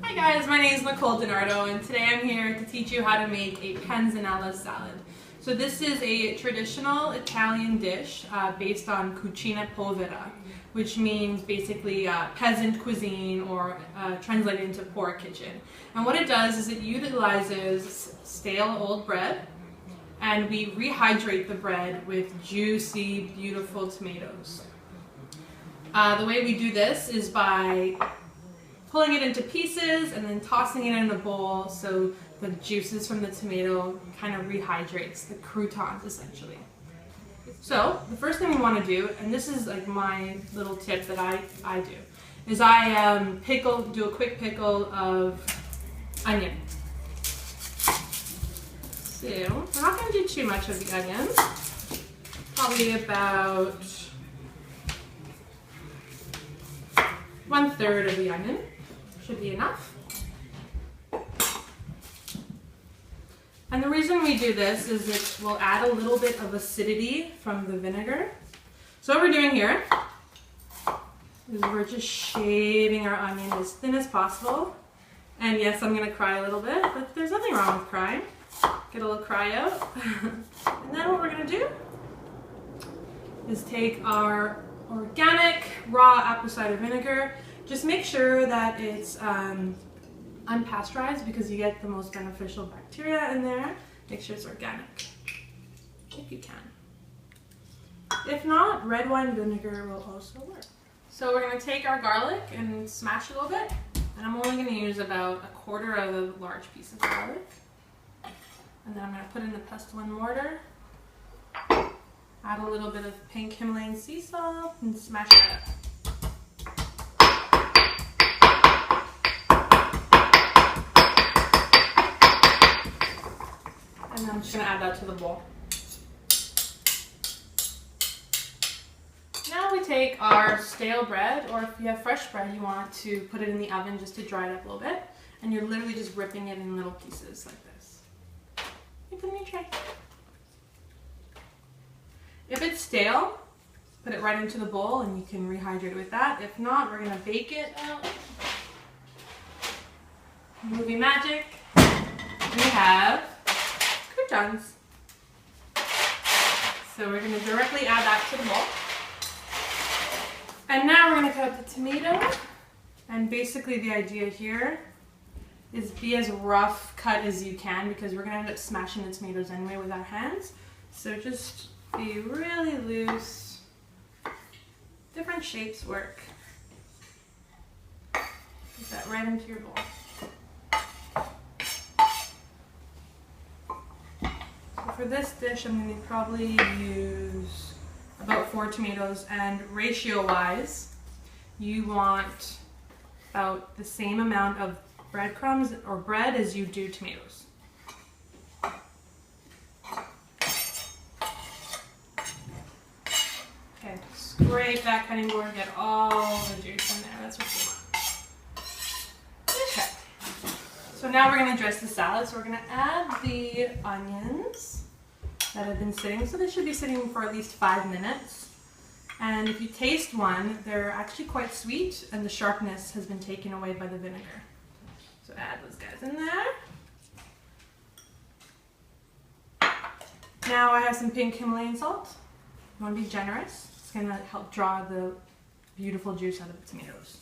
Hi guys, my name is Nicole Di Nardo and today I'm here to teach you how to make a Panzanella salad. So this is a traditional Italian dish based on cucina povera, which means basically peasant cuisine or translated into poor kitchen. And what it does is it utilizes stale old bread and we rehydrate the bread with juicy, beautiful tomatoes. The way we do this is by pulling it into pieces and then tossing it in a bowl so the juices from the tomato kind of rehydrates the croutons essentially. So the first thing we want to do, and this is like my little tip that I do, is I do a quick pickle of onion. So we're not going to do too much of the onion, probably about 1/3 of the onion. Should be enough. And the reason we do this is it will add a little bit of acidity from the vinegar. So what we're doing here is we're just shaving our onion as thin as possible. And yes, I'm going to cry a little bit, but there's nothing wrong with crying. Get a little cry out. And then what we're going to do is take our organic raw apple cider vinegar. Just make sure that it's unpasteurized because you get the most beneficial bacteria in there. Make sure it's organic, if you can. If not, red wine vinegar will also work. So we're going to take our garlic and smash it a little bit. And I'm only going to use about 1/4 of a large piece of garlic. And then I'm going to put in the pestle and mortar. Add a little bit of pink Himalayan sea salt and smash that up. And then I'm just going to add that to the bowl. Now we take our stale bread, or if you have fresh bread, you want to put it in the oven just to dry it up a little bit. And you're literally just ripping it in little pieces like this. You put it in your tray. If it's stale, put it right into the bowl and you can rehydrate it with that. If not, we're going to bake it out. Movie magic. We have croutons. So we're going to directly add that to the bowl. And now we're going to cut up the tomato. And basically the idea here is be as rough cut as you can because we're going to end up smashing the tomatoes anyway with our hands. So just be really loose. Different shapes work. Put that right into your bowl. So for this dish, I'm going to probably use about 4 tomatoes, and ratio-wise, you want about the same amount of breadcrumbs or bread as you do tomatoes. Okay, scrape that cutting board, get all the juice in there. That's what you want. Okay. So now we're going to dress the salad. So we're going to add the onions that have been sitting. So they should be sitting for at least 5 minutes. And if you taste one, they're actually quite sweet and the sharpness has been taken away by the vinegar. So add those guys in there. Now I have some pink Himalayan salt. You want to be generous. It's going to help draw the beautiful juice out of the tomatoes.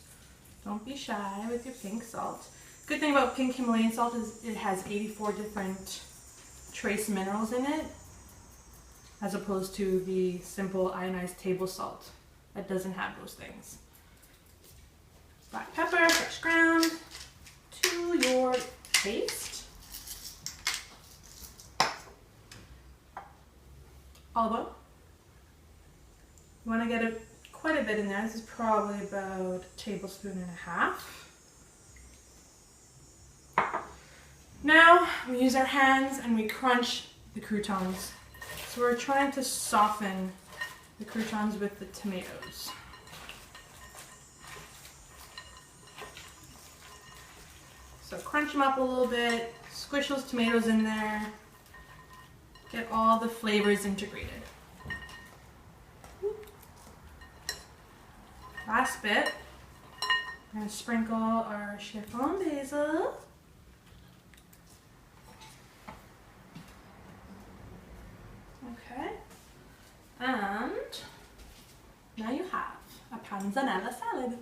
Don't be shy with your pink salt. Good thing about pink Himalayan salt is it has 84 different trace minerals in it, as opposed to the simple ionized table salt that doesn't have those things. Black pepper, fresh ground, to your taste. Olive oil. You want to get quite a bit in there. This is probably about 1.5 tablespoons. Now we use our hands and we crunch the croutons. So we're trying to soften the croutons with the tomatoes. So crunch them up a little bit, squish those tomatoes in there, get all the flavors integrated. Last bit, We're gonna sprinkle our chiffon basil. Okay. And now you have a panzanella salad.